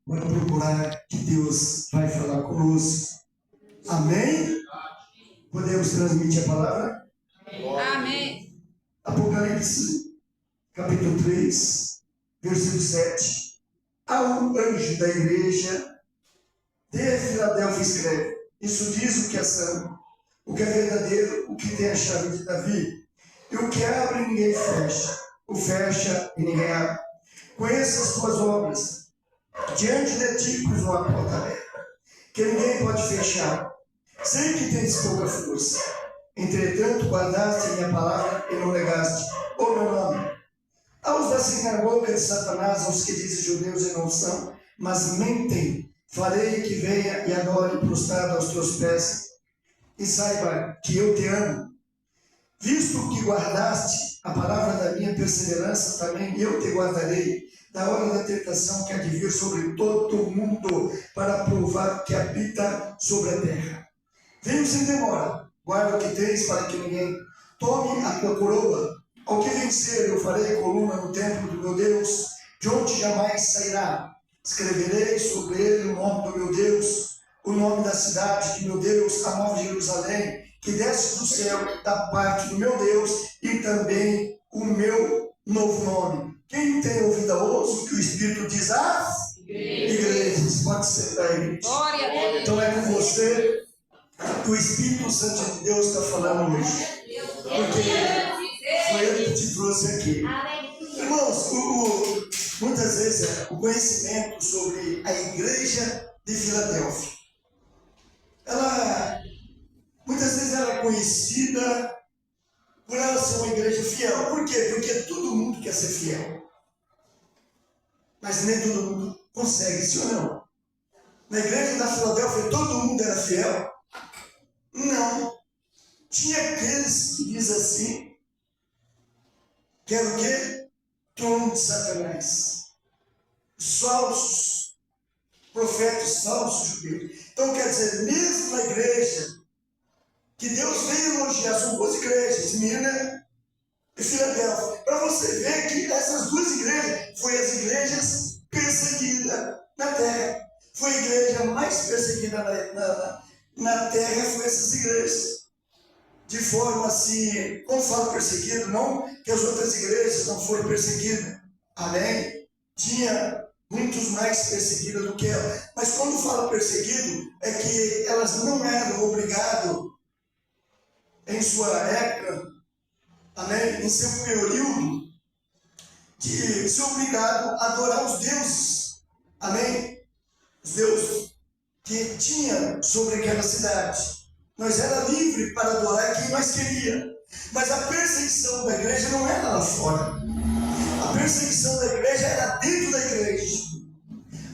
para procurar que Deus vai falar conosco. Amém? Podemos transmitir a palavra? Amém. Apocalipse, capítulo 3, versículo 7. Ao anjo da igreja de Filadélfia escreve: isso diz o que é santo, o que é verdadeiro, o que tem a chave de Davi, e o que abre e ninguém fecha, o fecha e ninguém abre. Conheça as tuas obras, diante de ti pus uma porta aberta, que ninguém pode fechar. Sei que tens pouca força, entretanto guardaste a minha palavra e não negaste o meu nome. Aos da sinagoga de Satanás, aos que dizem judeus e não são, mas mentem, farei que venha e adore prostrado aos teus pés, e saiba que eu te amo. Visto que guardaste a palavra da minha perseverança, também eu te guardarei da hora da tentação que há de vir sobre todo o mundo, para provar que habita sobre a terra. Venho sem demora, guarda o que tens, para que ninguém tome a tua coroa. Ao que vencer, eu farei coluna no templo do meu Deus, de onde jamais sairá. Escreverei sobre ele o nome do meu Deus, o nome da cidade de meu Deus, a nova Jerusalém, que desce do céu da parte do meu Deus, e também o meu novo nome. Quem tem ouvido a ouça o que o Espírito diz às igrejas? Pode sentar aí. Glória a Deus. Então é com você que o Espírito Santo de Deus está falando hoje. Porque foi ele que te trouxe aqui. Irmãos, muitas vezes o conhecimento sobre a igreja de Filadélfia, muitas vezes ela é conhecida por ela ser uma igreja fiel. Por quê? Porque todo mundo quer ser fiel. Mas nem todo mundo consegue, sim ou não? Na igreja da Filadélfia todo mundo era fiel? Não. Tinha aqueles que dizem assim, que era o quê? Trono de Satanás. Os falsos profetas, falsos judeus. Então quer dizer, mesmo na igreja, que Deus veio elogiar, são duas igrejas, Esmirna e Filadélfia, para você ver que essas duas igrejas foram as igrejas perseguidas na terra. Foi a igreja mais perseguida na terra, foi essas igrejas. De forma assim, como falo perseguido, não que as outras igrejas não foram perseguidas, amém? Tinha muitos mais perseguidas do que ela, mas quando fala perseguido, é que elas não eram obrigadas, em sua época, amém? Em seu período, de ser obrigado a adorar os deuses, amém? Os deuses que tinha sobre aquela cidade. Nós era livre para adorar quem nós queria. Mas a perseguição da igreja não era lá fora. A perseguição da igreja era dentro da igreja,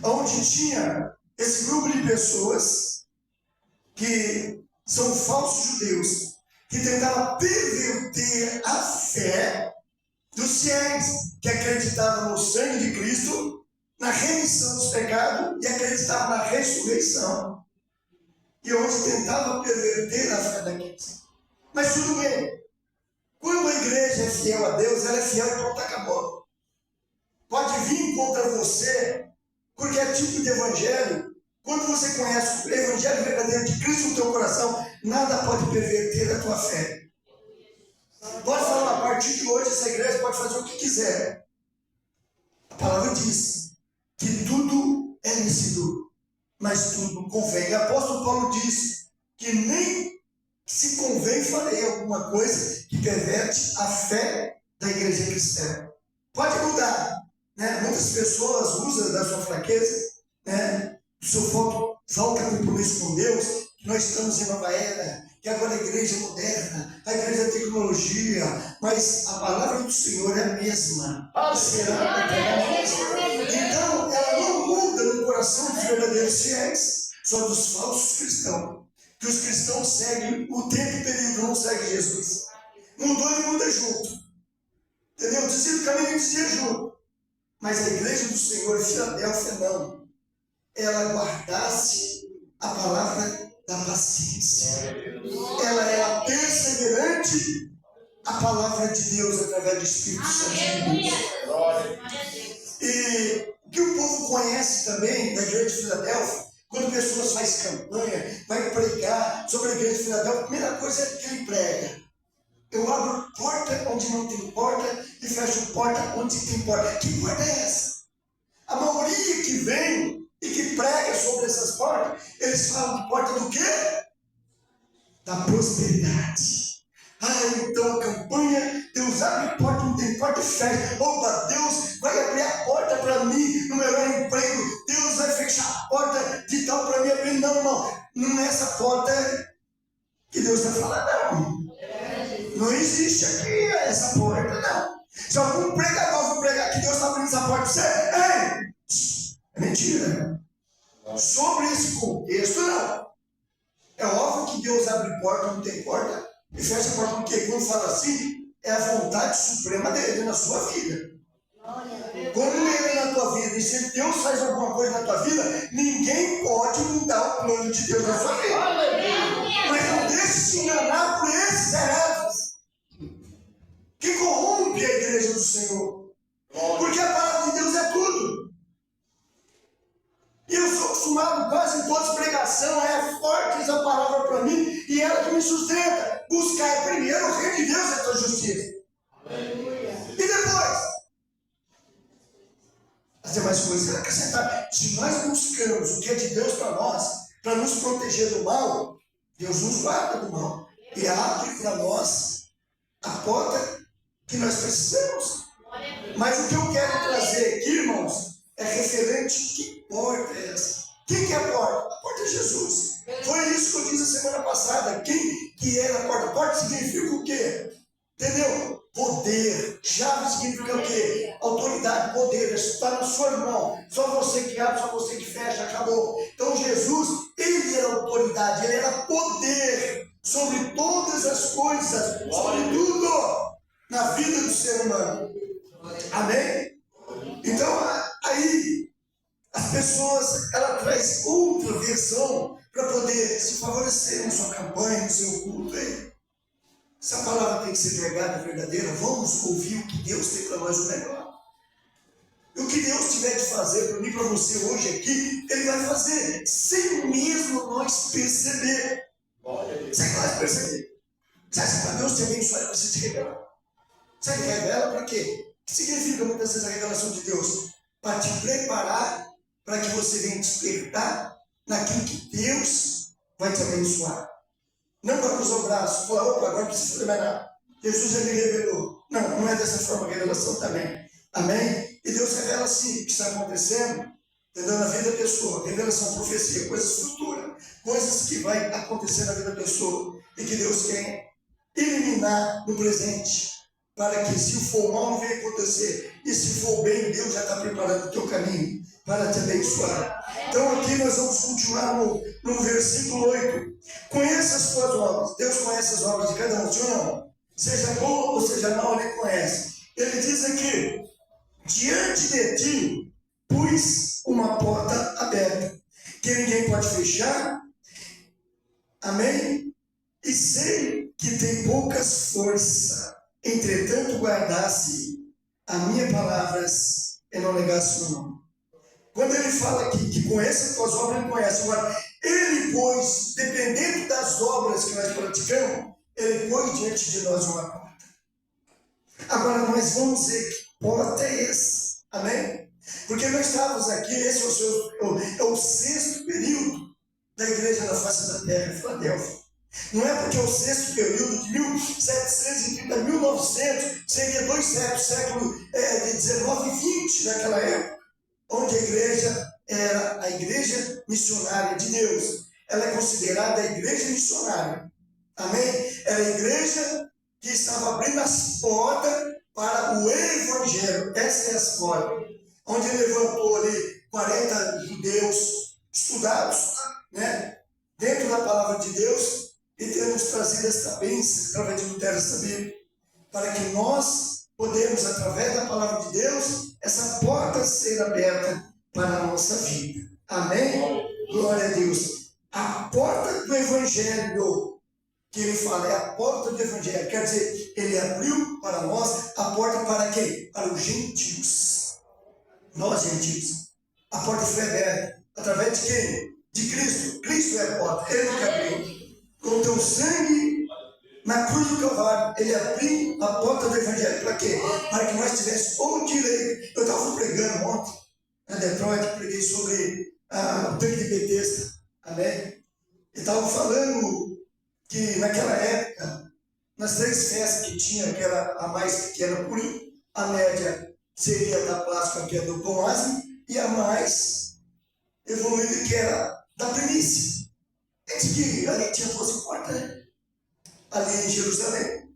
onde tinha esse grupo de pessoas que são falsos judeus, que tentavam perverter a fé dos fiéis, que acreditavam no sangue de Cristo, na remissão dos pecados e acreditavam na ressurreição. E hoje tentava perverter a fé daqueles. Mas tudo bem. Quando a igreja é fiel a Deus, ela é fiel e pronto, acabou. Pode vir contra você, porque é tipo de evangelho. Quando você conhece o evangelho verdadeiro de Cristo no teu coração, nada pode perverter a tua fé. Pode falar, a partir de hoje essa igreja pode fazer o que quiser. A palavra diz que tudo é lícito, mas tudo convém. O apóstolo Paulo diz que nem se convém farei alguma coisa que perverte a fé da igreja cristã. Pode mudar, né? Muitas pessoas usam da sua fraqueza, né? Do seu falta de compromisso com Deus, que nós estamos em nova era, que agora a igreja é moderna, a igreja é tecnologia, mas a palavra do Senhor é a mesma. Será eternamente. Então, ela não muda no coração dos verdadeiros fiéis, só dos falsos cristãos. Que os cristãos seguem o tempo e período, não seguem Jesus. Mudou e muda junto. Entendeu? Desvia do caminho e desvia junto. Mas a igreja do Senhor, Filadélfia, não. Ela guardasse a palavra da paciência. Ela era perseverante à palavra de Deus através do Espírito Santo de Deus. E o que o povo conhece também da igreja de Filadélfia, quando pessoas fazem campanha, vai pregar sobre a igreja de Filadélfia, a primeira coisa é que ele prega. Eu abro porta onde não tem porta e fecho porta onde tem porta. Que porta é essa? A maioria que vem e que prega sobre essas portas, eles falam de porta do quê? Da prosperidade. Então a campanha, Deus abre porta, não tem porta e fecha. Opa, Deus vai abrir a porta para mim no melhor emprego. Deus vai fechar a porta de tal para mim. Não, irmão, não é essa porta que Deus está falando, não. Não existe aqui essa porta, não. Se algum pregador for pregar que Deus está abrindo essa porta para você, é mentira. Sobre esse contexto, não. É óbvio que Deus abre porta, não tem porta, e fecha a porta, porque quando fala assim, é a vontade suprema dele na sua vida. Quando ele é na tua vida, e se Deus faz alguma coisa na tua vida, ninguém pode mudar o plano de Deus na sua vida. Mas não deixe se enganar por esses hereges que corrompe a igreja do Senhor. Porque a palavra de Deus é tudo. E eu sou acostumado quase em todas as pregações, é forte essa palavra para mim, e ela que me sustenta. Buscar primeiro o reino de Deus e a tua justiça. E depois, as demais coisas serão acrescentadas. Se nós buscamos o que é de Deus para nós, para nos proteger do mal, Deus nos guarda do mal. E abre para nós a porta que nós precisamos. Mas o que eu quero trazer aqui, irmãos, é referente a que porta é essa? Quem que é a porta? A porta é Jesus. Foi isso que eu disse a semana passada. Quem que é a porta? Porta significa o quê? Entendeu? Poder. Chave significa o quê? Autoridade, poder. Isso está na sua mão. Só você que abre, só você que fecha, acabou. Então Jesus, ele era autoridade, ele era poder sobre todas as coisas, sobre tudo na vida do ser humano. Amém? Então, aí, as pessoas, ela traz outra versão para poder se favorecer na sua campanha, no seu culto. Aí. Essa palavra tem que ser pregada verdadeira. Vamos ouvir o que Deus tem para nós o melhor. E o que Deus tiver de fazer para mim e para você hoje aqui, Ele vai fazer, sem mesmo nós perceber. Sem nós perceber. Você acha que para Deus te abençoar, você se revela? Você revela para quê? O que significa muitas vezes a revelação de Deus? Para te preparar para que você venha despertar naquilo que Deus vai te abençoar. Não para cruzar o braço, falar, opa, agora não precisa fazer mais nada. Jesus já me revelou. Não, não é dessa forma a revelação também. Amém? E Deus revela sim o que está acontecendo, entendeu? Na vida da pessoa. Revelação, profecia, coisas futuras, coisas que vai acontecer na vida da pessoa e que Deus quer eliminar no presente. Para que se for mal não venha acontecer. E se for bem, Deus já está preparando o teu caminho para te abençoar. Então aqui nós vamos continuar no versículo 8. Conheça as tuas obras. Deus conhece as obras de cada um, sim ou não? Seja boa ou seja mal, Ele conhece. Ele diz aqui, diante de ti pus uma porta aberta, que ninguém pode fechar. Amém? E sei que tem poucas forças. Entretanto, guardasse a minha palavras e não negasse o meu nome. Quando ele fala aqui que conhece as tuas obras, ele conhece. Agora, ele pôs, dependendo das obras que nós praticamos, ele pôs diante de nós uma porta. Agora, nós vamos ver que porta é essa. Amém? Porque nós estávamos aqui, esse é o sexto período da igreja da face da terra, Filadélfia. Não é porque o sexto período de 1730 a 1900 seria 2 séculos, século de 19 e 20 naquela época, onde a igreja era a igreja missionária de Deus. Ela é considerada a igreja missionária. Amém? Era a igreja que estava abrindo as portas para o evangelho. Essa é a história. Onde ele levantou ali 40 judeus estudados, né? Dentro da palavra de Deus, e temos trazido esta bênção através de Lutero, esta Bíblia, para que nós podemos, através da palavra de Deus, essa porta ser aberta para a nossa vida. Amém? Glória a Deus. A porta do Evangelho, que ele fala, é a porta do Evangelho. Quer dizer, ele abriu para nós a porta para quem? Para os gentios. nós gentios. A porta foi aberta. Através de quem? De Cristo. Cristo é a porta. Ele que abriu. Com o teu sangue na cruz do Calvário, ele abriu a porta do Evangelho. Para quê? Para que nós tivéssemos o direito. Eu estava pregando ontem, na Detroit, preguei sobre o tanque de Betesda. Amém? E estava falando que naquela época, nas 3 festas que tinha, que era a mais pequena, Purim, a média seria da Páscoa, que é do Pão Ázimo, e a mais evoluída, que era da primícia. Antes que ali tinha fosse porta, né? Ali em Jerusalém,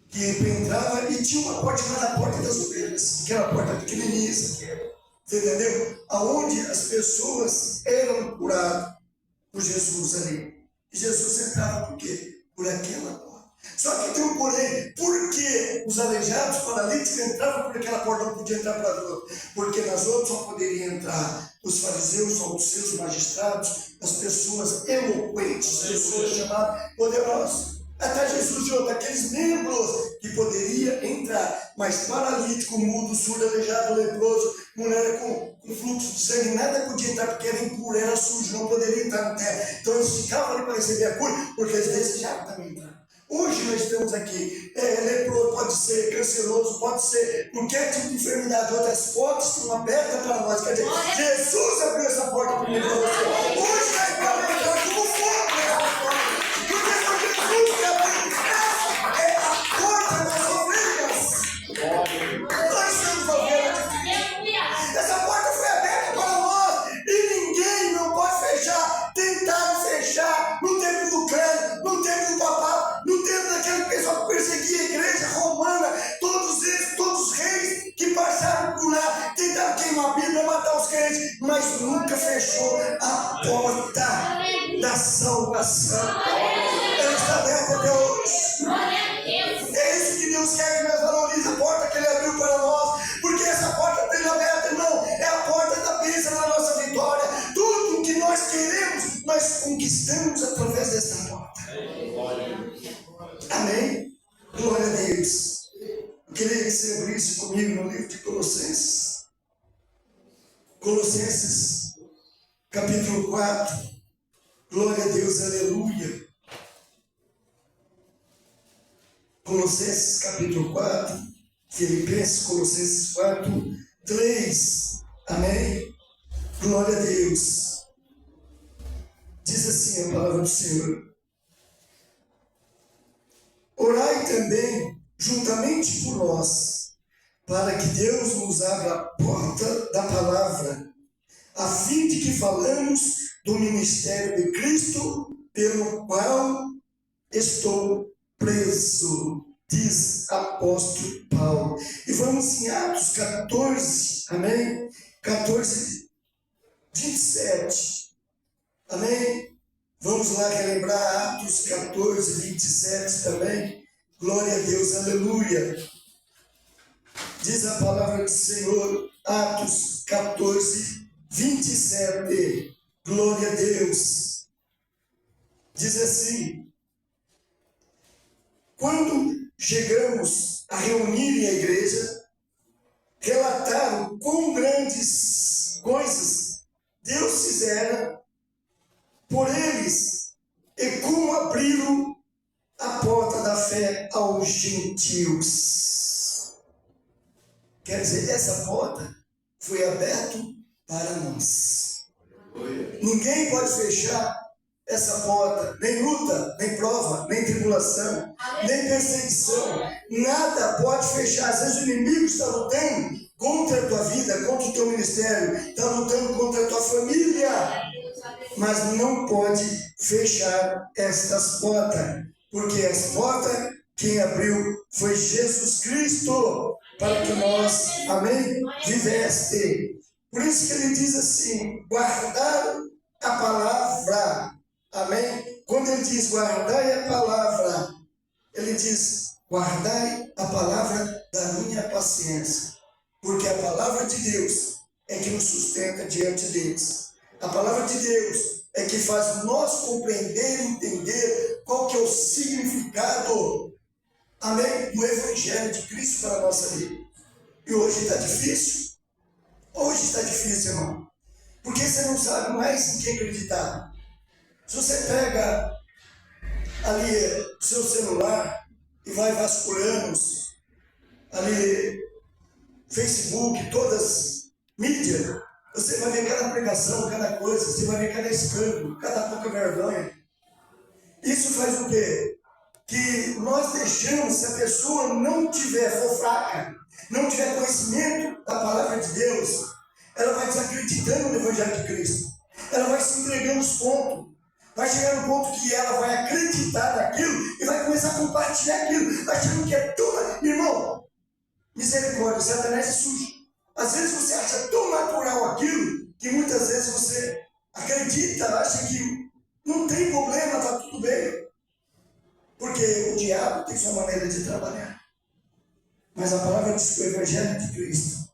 que entrava e tinha uma porta chamada Porta das Ovelhas, que era a porta pequenininha, você entendeu? Aonde as pessoas eram curadas por Jesus ali. E Jesus entrava por quê? Por aquela porta. Só que tem um porém, por que os aleijados, paralíticos entravam por aquela porta, não podiam entrar para as outras? Porque nas outras só poderiam entrar os fariseus, os saduceus, os magistrados, as pessoas eloquentes, as pessoas chamadas poderosas. Até Jesus deu daqueles membros que poderia entrar, mas paralítico, mudo, surdo, aleijado, leproso, mulher com fluxo de sangue, nada podia entrar porque era impuro, era sujo, não poderia entrar na terra. Então eles ficavam ali para receber a cura, porque eles desejavam também entrar. Hoje nós estamos aqui, leproso, pode ser canceroso, pode ser qualquer tipo de enfermidade, outras portas estão abertas para nós. Quer dizer, Jesus abriu essa porta para mim e para você. Hoje nós estamos entrando como fogo nessa porta, porque foi Jesus que abriu. Essa é a porta das ovelhas. Nós estamos ovelhas. Essa porta foi aberta para nós e ninguém não pode fechar. Tentaram fechar no tempo do clero, no tempo do papado, no tempo daquele pessoal que perseguia a igreja romana, todos eles, todos os reis que passaram por lá, tentaram queimar a Bíblia, matar os crentes, mas nunca fechou a porta da salvação. Ela está aberta até hoje. É isso que Deus quer que nós valorizemos, a porta que Ele abriu para nós, porque essa porta esteja aberta, irmão, é a porta da bênção da nossa vitória. Tudo o que nós queremos, nós conquistamos através dessa porta. Amém? Glória a Deus. Eu queria que você abrisse comigo no livro de Colossenses. Colossenses, capítulo 4. Glória a Deus, aleluia. Colossenses, capítulo 4. Filipenses, Colossenses 4, 3. Amém? Glória a Deus. Diz assim a palavra do Senhor. Orai também juntamente por nós, para que Deus nos abra a porta da palavra, a fim de que falamos do ministério de Cristo, pelo qual estou preso, diz apóstolo Paulo. E vamos em Atos 14, amém? 14, 27, amém? Vamos lá relembrar Atos 14, 27 também. Glória a Deus, aleluia. Diz a palavra do Senhor, Atos 14, 27. Glória a Deus. Diz assim: quando chegamos a reunir a igreja, relataram quão grandes coisas Deus fizera por eles e como abriram a porta da fé aos gentios. Quer dizer, essa porta foi aberta para nós. Ninguém pode fechar essa porta, nem luta, nem prova, nem tribulação, nem perseguição, nada pode fechar. Às vezes o inimigo está lutando contra a tua vida, contra o teu ministério, está lutando contra a tua família, mas não pode fechar estas portas, porque as portas quem abriu foi Jesus Cristo, para que nós, amém, vivesse. Por isso que ele diz assim, guardar a palavra, amém? Quando ele diz guardai a palavra, ele diz guardai a palavra da minha paciência, porque a palavra de Deus é que nos sustenta diante deles. A palavra de Deus é que faz nós compreender e entender qual que é o significado, amém, do Evangelho de Cristo para a nossa vida. E hoje está difícil. Hoje está difícil, irmão. Porque você não sabe mais em quem acreditar. Se você pega ali o seu celular e vai vasculhando ali Facebook, todas as mídias, você vai ver cada pregação, cada coisa, você vai ver cada escândalo, cada pouca vergonha. Isso faz o quê? Que nós deixamos, se a pessoa não tiver, for fraca, não tiver conhecimento da palavra de Deus, ela vai desacreditando no Evangelho de Cristo. Ela vai se entregando os pontos. Vai chegar no ponto que ela vai acreditar naquilo e vai começar a compartilhar aquilo, achando que é tudo. Irmão, misericórdia, Satanás é sujo. Às vezes você acha tão natural aquilo que muitas vezes você acredita, acha que não tem problema, está tudo bem. Porque o diabo tem sua maneira de trabalhar. Mas a palavra diz que o Evangelho de Cristo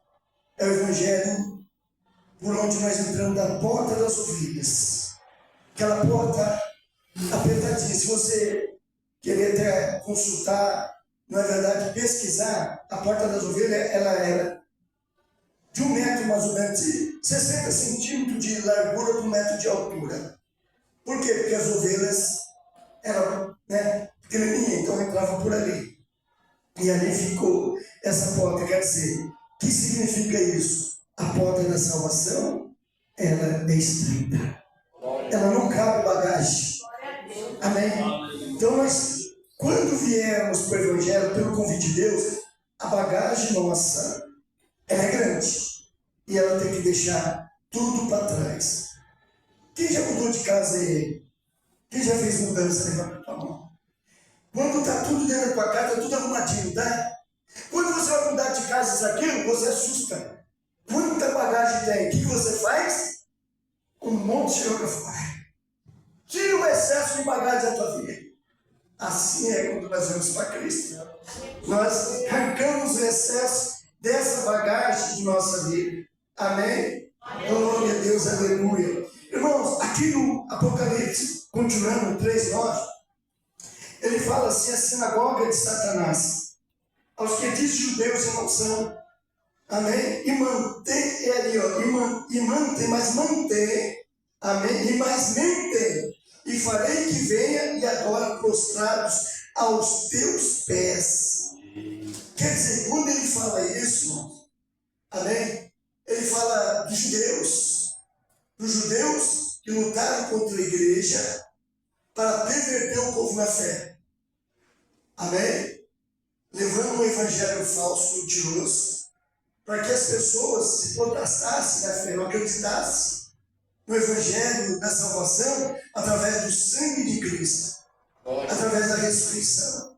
é o Evangelho por onde nós entramos da porta das ovelhas. Aquela porta apertadinha. Se você querer até consultar, não é verdade, pesquisar, a porta das ovelhas, ela era de 1 metro mais ou menos, 60 centímetros de largura por 1 metro de altura. Por quê? Porque as ovelhas eram pequenininhas, então entravam por ali. E ali ficou essa porta. Quer dizer, o que significa isso? A porta da salvação, ela é estreita. Ela não cabe bagagem. Amém? Então nós, quando viermos para o Evangelho, pelo convite de Deus, a bagagem nossa, ela é grande. E ela tem que deixar tudo para trás. Quem já mudou de casa aí? Quem já fez mudança? Levanta a tua mão. Quando está tudo dentro da tua casa, está tudo arrumadinho, tá? Quando você vai mudar de casa isso aquilo, você assusta. Quanta bagagem tem? O que você faz? Um monte de joga fora. Tira o excesso de bagagem da tua vida. Assim é quando nós vamos para Cristo. Nós arrancamos o excesso dessa bagagem de nossa vida. Amém? Glória a Deus, aleluia. Irmãos, aqui no Apocalipse, continuando, 3:9, ele fala assim, a sinagoga de Satanás, aos que dizem judeus e não são. Amém? E mantém, ali, ó, e mantém, mas mantém, amém? E mais mentem, e farei que venha e adore prostrados aos teus pés. Quer dizer, quando ele fala isso, irmãos, amém? Ele fala dos judeus que lutaram contra a igreja para perverter o povo na fé. Amém? Levando um evangelho falso, mentiroso, para que as pessoas se prostrassem na fé, não acreditassem no evangelho da salvação através do sangue de Cristo, através da ressurreição.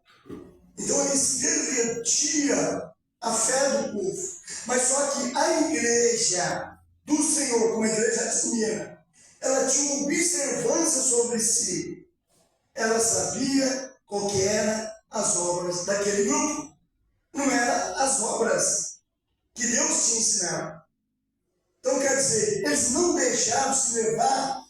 Então eles pervertiam a fé do povo. Mas só que a igreja do Senhor, como a igreja de Esmirna, ela tinha uma observância sobre si. Ela sabia qual que eram as obras daquele grupo. Não eram as obras que Deus tinha ensinado. Então quer dizer, eles não deixaram se levar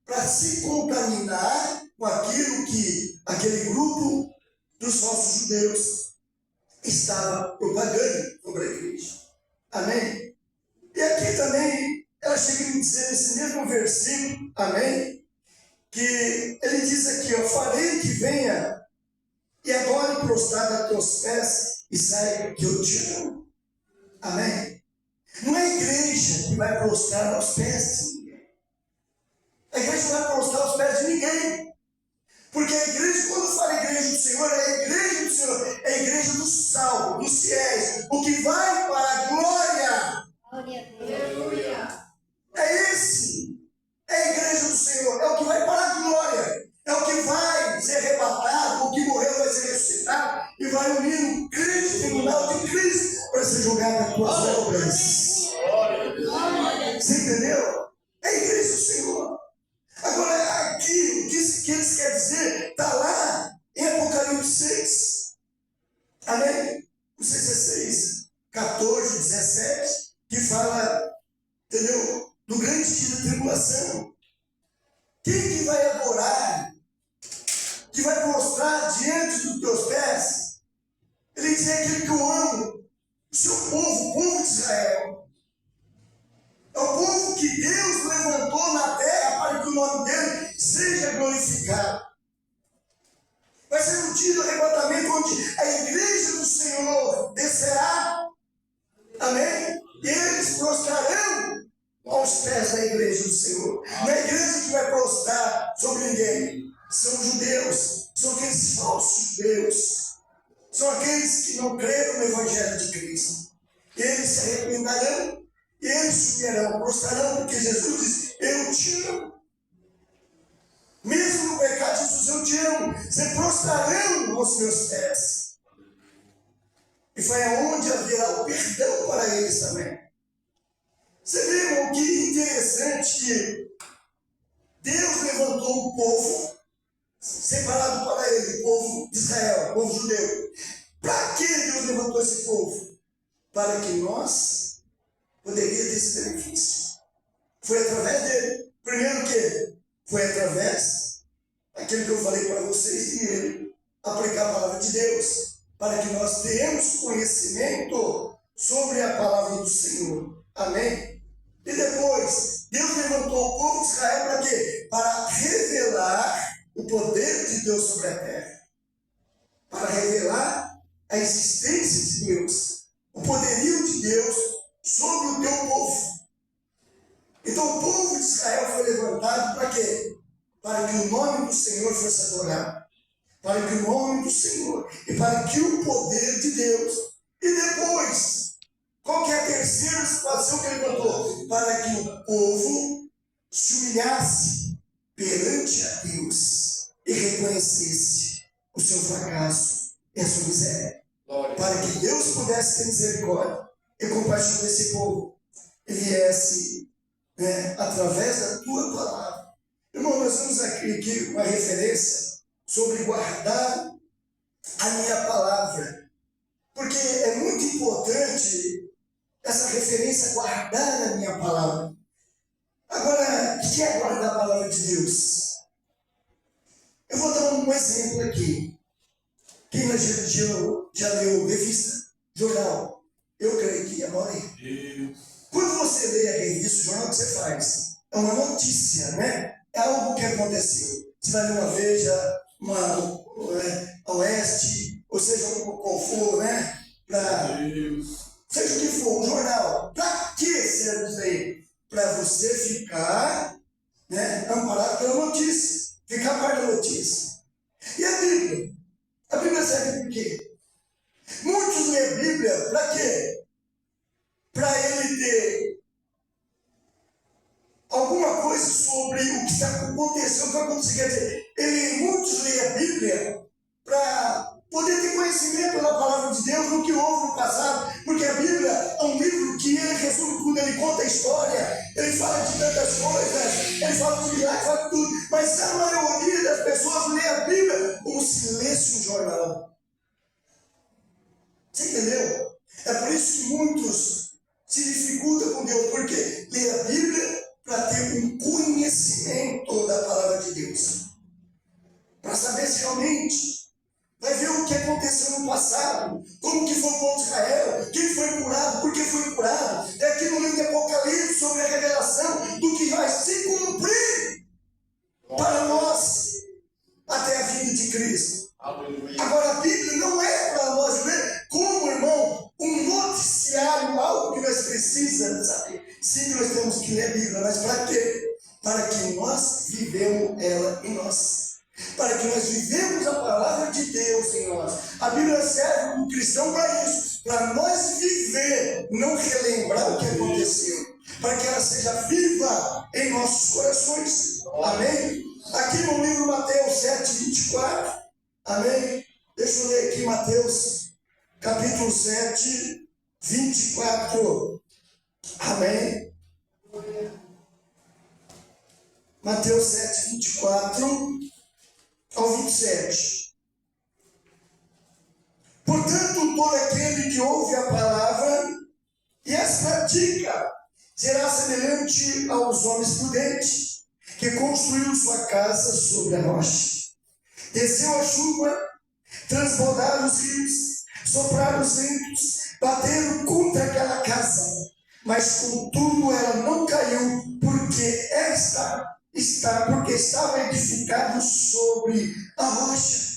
para se contaminar com aquilo que aquele grupo dos falsos judeus estava propagando sobre a igreja. Amém? E aqui também, ela chega a me dizer nesse mesmo versículo, amém? Que ele diz aqui, ó, farei que venha e adore prostrado a teus pés e saiba que eu te amo. Amém? Não é a igreja que vai prostrar aos pés de ninguém. A igreja não vai prostrar aos pés de ninguém. Porque a igreja, quando fala igreja do Senhor, é a igreja do Senhor, é a igreja dos salvos, dos fiéis, o que vai para a glória. Aleluia. É esse. É a igreja do Senhor, é o que vai para a glória. É o que vai ser arrebatado, o que morreu vai ser ressuscitado e vai unir no grande tribunal de Cristo para ser julgado as tuas obras. Você entendeu? É a igreja do Senhor. Agora, aqui, o que eles querem dizer, está lá em Apocalipse 6. Amém? Não sei se é 6, 14, 17, que fala, entendeu? Do grande dia da tribulação. Quem que vai adorar, que vai prostrar diante dos teus pés? Ele diz, é aquele que eu amo, o seu povo, o povo de Israel. É o povo que Deus levantou na terra para que o nome dele seja glorificado. Vai ser um dia do arrebatamento onde a igreja do Senhor descerá. Amém? E eles prostrarão aos pés da igreja do Senhor. Não é a igreja que vai prostrar sobre ninguém. São judeus. São aqueles falsos judeus. São aqueles que não creram no Evangelho de Cristo. Eles se arrependerão e eles subirão, prostrarão, porque Jesus diz: eu te amo. Mesmo no pecado, Jesus, eu te amo. Se prostrarão aos meus pés. E foi aonde haverá o perdão para eles também. Você vê, irmão, que interessante que Deus levantou um povo separado para ele, o povo de Israel, o povo judeu. Para que Deus levantou esse povo? Para que nós poderíamos ter esse benefício. Foi através dele. Primeiro o quê? Foi através daquilo que eu falei para vocês de ele aplicar a palavra de Deus, para que nós tenhamos conhecimento sobre a palavra do Senhor. Amém? E depois, Deus levantou o povo de Israel para quê? Para revelar o poder de Deus sobre a terra. Para revelar a existência de Deus, o poderio de Deus sobre o teu povo. Então o povo de Israel foi levantado para quê? Para que o nome do Senhor fosse adorado. Para que o nome do Senhor e para que o poder de Deus. E depois, qual que é a terceira situação que ele levantou? Para que o povo se humilhasse perante a Deus e reconhecesse o seu fracasso e a sua miséria. Para que Deus pudesse ter misericórdia e compaixão desse povo e viesse através da tua palavra. Irmão, nós vamos aqui uma referência sobre guardar a minha palavra, porque é muito importante essa referência, guardar a minha palavra. Agora, o que é guardar a palavra de Deus? Eu vou dar um exemplo aqui. Quem já leu revista, jornal? Eu creio que a maioria. Quando você lê a revista, o jornal, que você faz? É uma notícia, né? É algo que aconteceu. Você vai ler uma Veja, uma Oeste, ou seja, qual for, né? Seja o que for, um jornal. Para que serve isso aí? Para você ficar amparado pela notícia. Ficar a par da notícia. E a Bíblia? A Bíblia serve para quê? Muitos lêem a Bíblia para quê? Para ele ter alguma coisa sobre o que está acontecendo, o que aconteceu. Quer dizer, muitos leem a Bíblia para poder ter conhecimento da palavra de Deus, do que houve no passado, porque a Bíblia é um livro que ele resume tudo, ele conta a história, ele fala de tantas coisas, ele fala de milagres, fala de tudo, mas a maioria das pessoas lê a Bíblia como se lesse um jornal. Você entendeu? É por isso que muitos se dificultam com Deus, porque lê a Bíblia para ter um conhecimento da palavra de Deus, para saber se realmente vai ver o que aconteceu no passado, como que foi o povo de Israel, quem foi curado, por que foi curado. É aqui no livro de Apocalipse sobre a revelação do que vai se cumprir para nós até a vinda de Cristo. Agora a Bíblia não é para nós ler como, irmão, um noticiário, algo que nós precisamos saber. Sim, nós temos que ler a Bíblia, mas para quê? Para que nós vivemos ela em nós. Para que nós vivemos a palavra de Deus em nós. A Bíblia serve como cristão para isso, para nós viver, não relembrar o que aconteceu, para que ela seja viva em nossos corações. Amém? Aqui no livro Mateus 7, 24. Amém? Deixa eu ler aqui Mateus capítulo 7, 24. Amém? Mateus 7, 24 ao 27. Portanto, todo aquele que ouve a palavra e as pratica será semelhante aos homens prudentes, que construiu sua casa sobre a rocha. Desceu a chuva, transbordaram os rios, sopraram os ventos, bateram contra aquela casa, mas contudo ela não caiu, porque porque estava edificado sobre a rocha.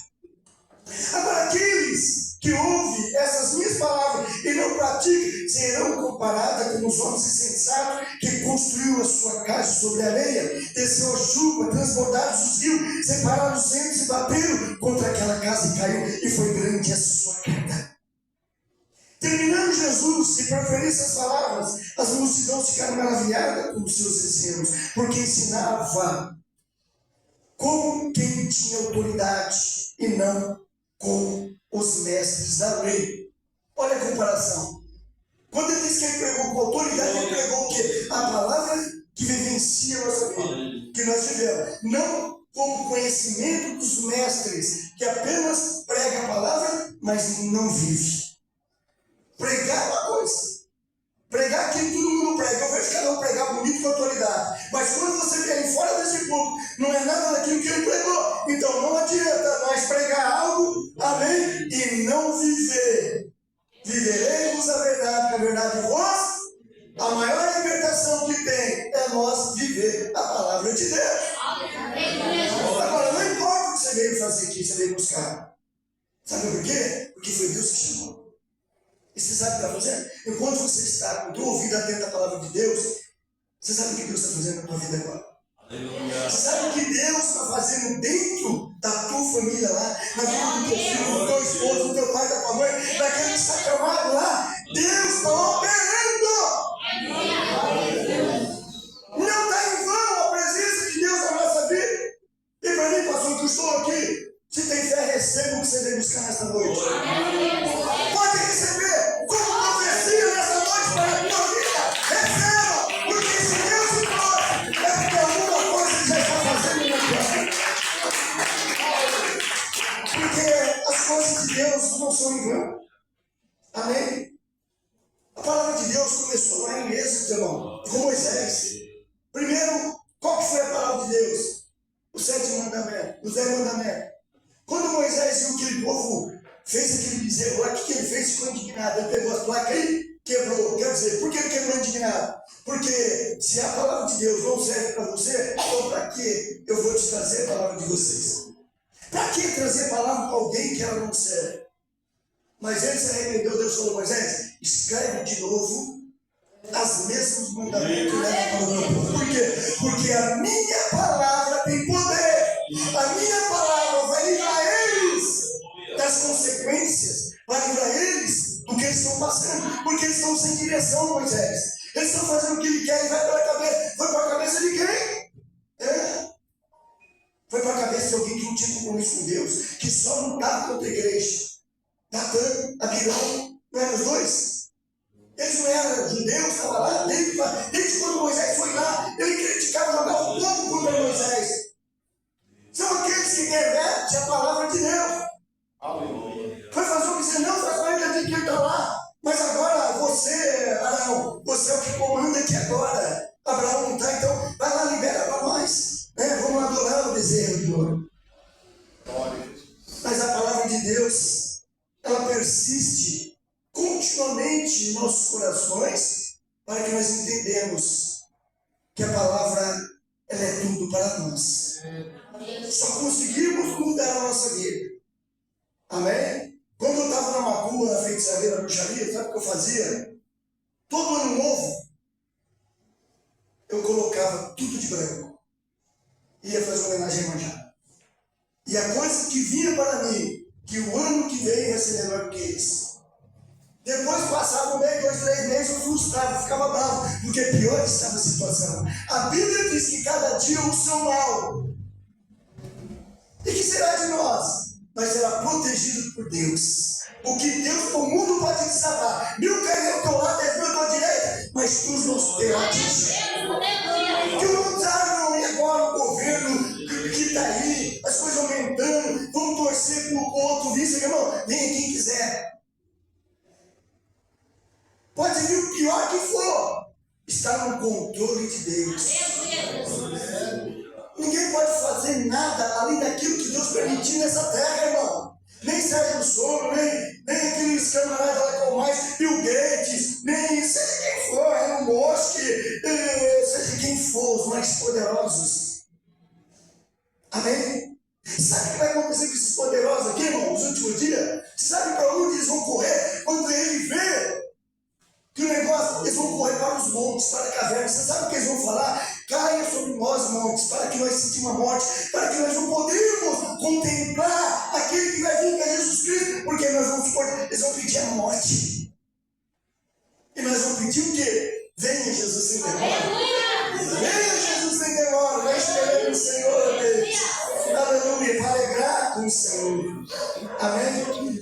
Agora, aqueles que ouvem essas minhas palavras e não praticam, serão comparados com os homens insensatos que construiu a sua casa sobre a areia, desceu a chuva, transbordaram os rios, separaram os ventos e bateram contra aquela casa e caiu, e foi grande a sua queda. Terminando Jesus e proferindo essas palavras, as multidões ficaram maravilhadas com os seus ensinos, porque ensinava como quem tinha autoridade e não com os mestres da lei. Olha a comparação. Quando ele diz que ele pregou com autoridade, ele pregou o quê? A palavra que vivencia a nossa vida, que nós vivemos. Não com conhecimento dos mestres, que apenas prega a palavra, mas não vive. Pregar é uma coisa. Pregar aquilo que todo mundo prega. Eu vejo cada um pregar bonito com autoridade. Mas quando você vier fora desse público, não é nada daquilo que ele pregou. Então não adianta nós pregar algo, amém, e não viver. Viveremos a verdade, que a verdade vós. A maior libertação que tem é nós viver a palavra de Deus. Agora, não importa o que você veio fazer aqui, você veio buscar. Sabe por quê? Porque foi Deus que chamou. E você sabe o que está fazendo? Enquanto você está com o teu ouvido atento à palavra de Deus, você sabe o que Deus está fazendo na tua vida agora? Você sabe o que Deus está fazendo dentro da tua família lá, na vida do teu filho, do teu esposo, do teu pai, da tua mãe, daquele que está chamado lá? Deus está operando! Não está em vão a presença de Deus na nossa vida. E para mim, pastor, que eu estou aqui, se tem fé, receba o que você veio buscar nesta noite. Pode receber como profecia nessa noite para a tua vida. Receba, porque se Deus se trouxe, é porque alguma coisa que já está fazendo na tua vida. Porque as coisas de Deus não são em vão. Amém? A palavra de Deus começou lá em Êxodo, irmão, com Moisés. Primeiro, qual que foi a palavra de Deus? Os 7 mandamentos, os 10 mandamentos. Quando Moisés viu aquele povo fez aquele bezerro lá, o que ele fez? Ficou indignado. Ele pegou as placas e quebrou. Quer dizer, por que ele quebrou indignado? Porque se a palavra de Deus não serve para você, então para que eu vou te trazer a palavra de vocês? Para que trazer a palavra para alguém que ela não serve? Mas ele se arrependeu, Deus falou: Moisés, escreve de novo as mesmas mandamentos que leva para o meu povo. Por quê? Porque a minha palavra tem poder. A minha palavra vai livrar eles das consequências, vai livrar eles do que eles estão passando, porque eles estão sem direção, Moisés. Eles estão fazendo o que ele quer e vai pela cabeça. Foi para a cabeça de quem? Foi para a cabeça de alguém que não tinha compromisso com Deus, que só não estava contra a igreja. Natan, Abirão, não eram os dois? Eles não eram judeus, estavam lá, desde quando Moisés foi lá, ele criticava, jogava o povo contra Moisés. São aqueles que revertem a palavra de Deus. Foi fazer o que você não faz com ele desde que ele está lá. Mas agora você, Arão, você é o que comanda aqui agora. Abraão não está, então vai lá, libera para nós. Vamos adorar o bezerro de ouro. Mas a palavra de Deus, ela persiste continuamente em nossos corações, para que nós entendamos que a palavra, ela é tudo para nós. Só conseguimos mudar a nossa vida. Amém? Quando eu estava na macumba, na feitiçaria, na bruxaria, sabe o que eu fazia? Todo ano novo, eu colocava tudo de branco. Ia fazer uma homenagem a Manjá. E a coisa que vinha para mim, que o ano que vem ia ser melhor que esse. Depois passava um mês, 2, 3 meses, eu frustrava, ficava bravo, porque pior estava a situação. A Bíblia diz que cada dia o seu mal. E que será de nós? Nós será protegido por Deus. O que Deus, o mundo pode desabar. 1000 cairão ao teu lado, 10 mil à tua direita, mas tu não terás atingido. Que o mundo sabe, não, e agora o governo que está aí, as coisas aumentando, vamos torcer para o outro vice, irmão, venha quem quiser. Pode vir o pior que for, está no controle de Deus. Ninguém pode fazer nada além daquilo que Deus permitiu nessa terra, irmão. Nem Sérgio Soro, nem aqueles camaradas lá com mais, Bill Gates, nem seja quem for, mais poderosos. Amém? Sabe o que vai acontecer com esses poderosos aqui, irmão, nos últimos dias? Sabe para onde eles vão correr? Quando ele vê que o negócio, eles vão correr para os montes, para a caverna. Você sabe o que eles vão falar? Caia sobre nós, montes, para que nós sentimos a morte, para que nós não podemos contemplar aquele que vai vir, que é Jesus Cristo, porque nós vamos correr, eles vão pedir a morte. E nós vamos pedir o quê? Venha Jesus sem demora. Venha Jesus sem demora. Vai esperando o Senhor, Deus. Aleluia, para alegrar com o Senhor. Amém?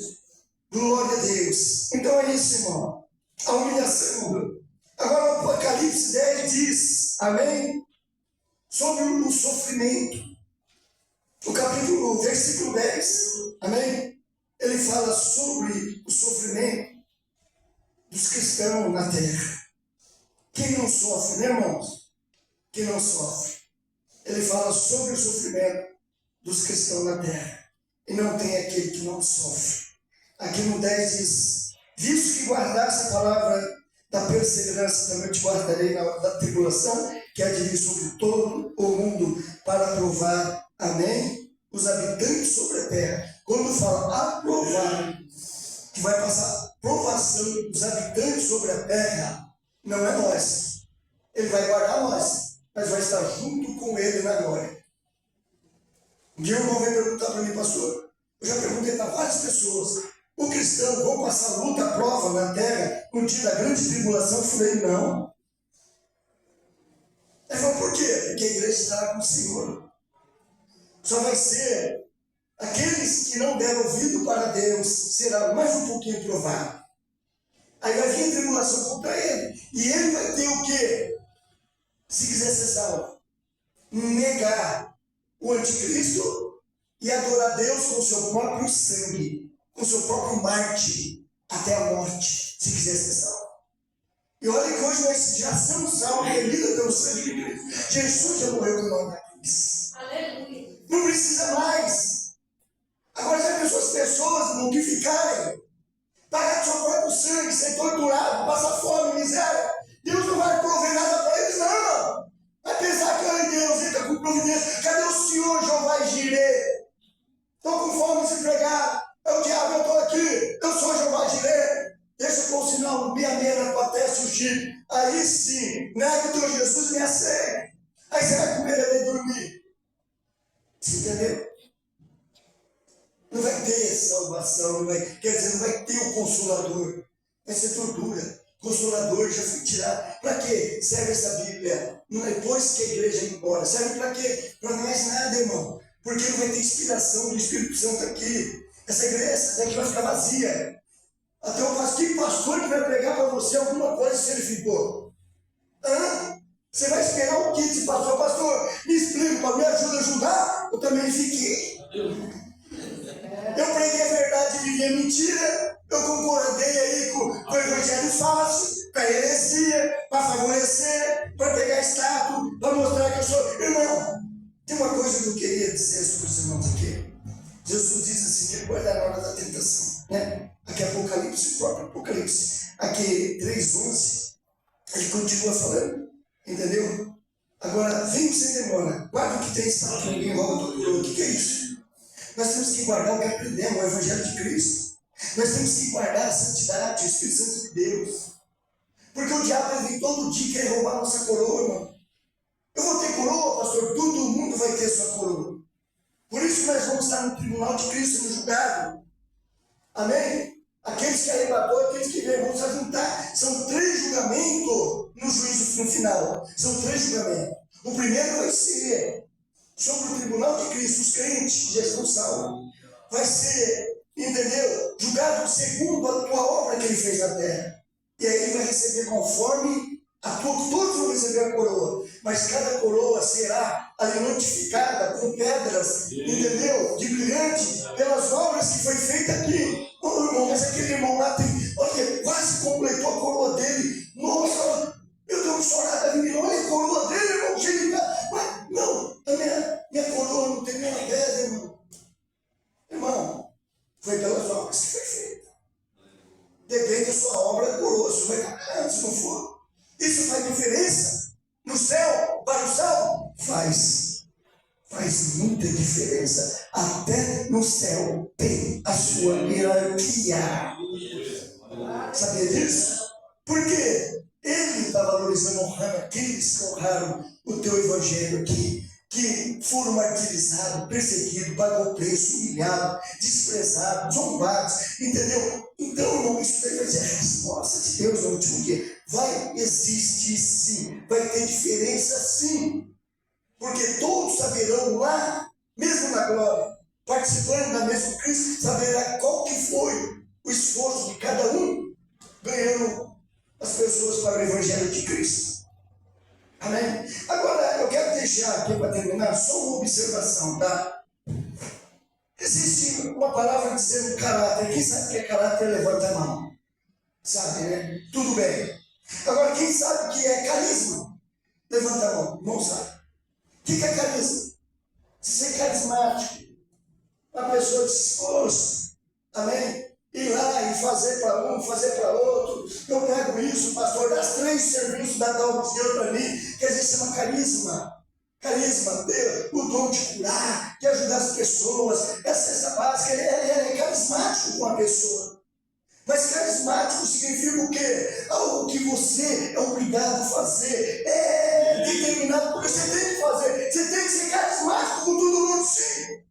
Glória a Deus. Então é isso, irmão. A humilhação. Agora o Apocalipse 10 diz, amém? Sobre o sofrimento. O versículo 10, amém? Ele fala sobre o sofrimento dos cristãos na terra. Quem não sofre, né, irmãos? Quem não sofre. Ele fala sobre o sofrimento dos cristãos na terra. E não tem aquele que não sofre. Aqui no 10 diz, visto que guardasse a palavra da perseverança, também te guardarei na hora da tribulação, que há de vir sobre todo o mundo para provar, amém, os habitantes sobre a terra. Quando fala aprovar, que vai passar provação dos habitantes sobre a terra, não é nós. Ele vai guardar nós, mas vai estar junto com ele na glória. Um dia o irmão veio perguntar para mim, pastor, eu já perguntei para várias pessoas, o cristão vão passar luta, prova na terra no dia da grande tribulação? Eu falei, não. Ele falou, por quê? Porque a igreja estará com o Senhor. Só vai ser aqueles que não deram ouvido para Deus, será mais um pouquinho provado. Aí vai vir a tribulação contra ele. E ele vai ter o quê? Se quiser ser salvo, negar o anticristo e adorar a Deus com o seu próprio sangue, com o seu próprio mártir, até a morte, se quiser ser salvo. E olha que hoje nós já somos salvos, remidos pelo sangue de Cristo. Jesus já morreu por nós na cruz. Aleluia. Não precisa mais. Agora já pensou as pessoas, irmão, que ficarem, pagar com seu próprio sangue, ser torturado, passar fome, miséria, Deus não vai prover nada para eles, não. Vai pensar que ai, Deus entra com providência. Cadê o Senhor, Jeová Jireh? Estou com fome, desempregado. É o diabo, eu estou aqui. Eu sou Jeová Jireh. Deixa eu pôr o sinal, meia-meia na tua testa, o Chico. Aí sim, nega o teu Jesus, me aceita. Aí você vai comer, beber e dormir. Você entendeu? Não vai ter salvação, não vai, quer dizer, não vai ter o Consolador. Vai ser tortura. Consolador já foi tirado. Para que serve essa Bíblia? Depois que a igreja ir embora. Serve para quê? Para mais nada, irmão. Porque não vai ter inspiração do Espírito Santo aqui. Essa igreja daqui vai ficar vazia. Até o pastor que vai pregar para você alguma coisa se ele ficou. Você vai esperar o que desse pastor? Pastor, me explica, me ajuda a ajudar. Eu também fiquei. Eu preguei a verdade e vivi a mentira. Eu concordei aí com o evangelho falso, com a heresia, para favorecer, para pegar status, para mostrar que eu sou. Irmão, tem uma coisa que eu queria dizer sobre os irmãos aqui. Jesus diz assim, que ele guarda na hora da tentação, né? Aqui é Apocalipse, o próprio Apocalipse, aqui 3:11, ele continua falando, entendeu? Agora, vem sem demora, guarda o que tem estado, que ninguém rouba todo mundo. O que é isso? Nós temos que guardar o que aprendemos, o Evangelho de Cristo. Nós temos que guardar a santidade, o Espírito Santo de Deus. Porque o diabo vem todo dia querer roubar a nossa coroa, irmão. Eu vou ter coroa, pastor? Todo mundo vai ter sua coroa. Por isso que nós vamos estar no tribunal de Cristo, no julgado. Amém? Aqueles que arrebatou, aqueles que vêm, vão se juntar. São 3 julgamentos no juízo no final. São 3 julgamentos. O primeiro vai ser sobre o tribunal de Cristo, os crentes que já estão salvos. Vai ser, entendeu? Julgado segundo a tua obra que ele fez na terra. E aí ele vai receber conforme a tua, todos vão receber a coroa. Mas cada coroa será ali notificada com pedras, entendeu? De brilhante, pelas obras que foi feita aqui. Oh, irmão, mas aquele irmão lá tem, olha, quase completou a coroa dele. Nossa, eu tenho chorado a mim, olha a coroa dele, irmão, cheio. Mas não, a minha coroa não tem nenhuma pedra, irmão. Irmão, foi pelas obras que foi feita. Depende da sua obra, a coroa, se vai caminhar, se não for. Isso faz diferença no céu, para o salvo? faz muita diferença. Até no céu tem a sua hierarquia. Sabia disso? Por quê? Ele está valorizando, honrando aqueles que honraram o teu evangelho aqui, que foram martirizados, perseguidos, pagou o preço, humilhados, desprezados, zombados, entendeu? Então, irmão, isso aí vai ser a resposta de Deus no último dia. Vai existir sim, vai ter diferença sim, porque todos saberão lá, mesmo na glória, participando da mesma Cristo, saberá qual que foi o esforço de cada um, ganhando as pessoas para o evangelho de Cristo. Amém? Agora, eu quero deixar aqui para terminar só uma observação, tá? Existe uma palavra dizendo caráter. Quem sabe o que é caráter, levanta a mão. Sabe, né? Tudo bem. Agora, quem sabe o que é carisma? Levanta a mão. Não sabe. O que é carisma? Ser carismático. Uma pessoa disposta. Amém? Ir lá e fazer para um, fazer para outro. Eu pego isso, pastor, das 3 serviços da tal Deus para mim, que existe uma carisma. Carisma, Deus, o dom de curar, de ajudar as pessoas. Essa básica, ele é carismático com a pessoa. Mas carismático significa o quê? Algo que você é obrigado a fazer. É determinado, porque você tem que fazer. Você tem que ser carismático com todo mundo, sim.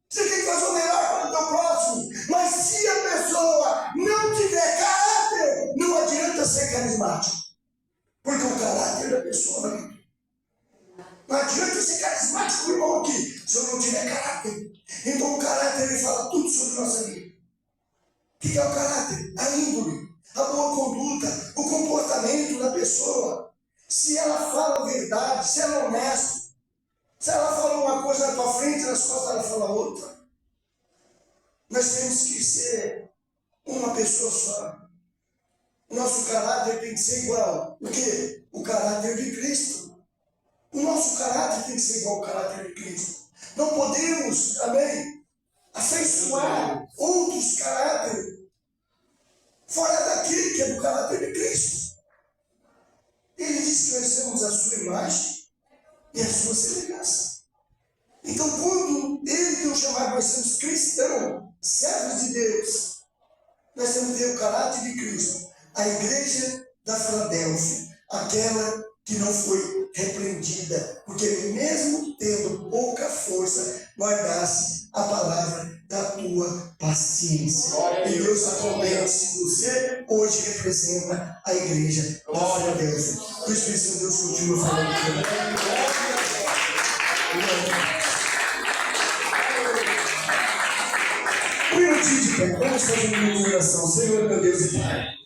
Você tem que fazer o melhor para o teu próximo. Mas se a pessoa não tiver caráter, não adianta ser carismático. Porque o caráter da pessoa vai. Não adianta ser carismático, irmão, aqui, se eu não tiver caráter. Então o caráter, ele fala tudo sobre nossa vida. O que é o caráter? A índole, a boa conduta, o comportamento da pessoa. Se ela fala a verdade, se ela é honesta, se ela fala uma coisa na tua frente, nas costas ela fala outra. Nós temos que ser uma pessoa só. O nosso caráter tem que ser igual. O quê? O caráter de Cristo. O nosso caráter tem que ser igual ao caráter de Cristo. Não podemos, amém, afeiçoar outros caráteres fora daquele que é do caráter de Cristo. Ele diz que nós somos a sua imagem e a sua semelhança. Então, quando ele tem um chamado, nós somos cristãos, servos de Deus, nós temos que ter o caráter de Cristo. A igreja da Filadélfia, aquela que não foi repreendida, porque mesmo tendo pouca força, guardasse a palavra da tua paciência. E Deus está contente se você hoje representa a igreja da Filadélfia. O Espírito Santo de Deus continua falando um minutinho de pé, vamos fazer uma oração. Senhor, meu Deus e Pai.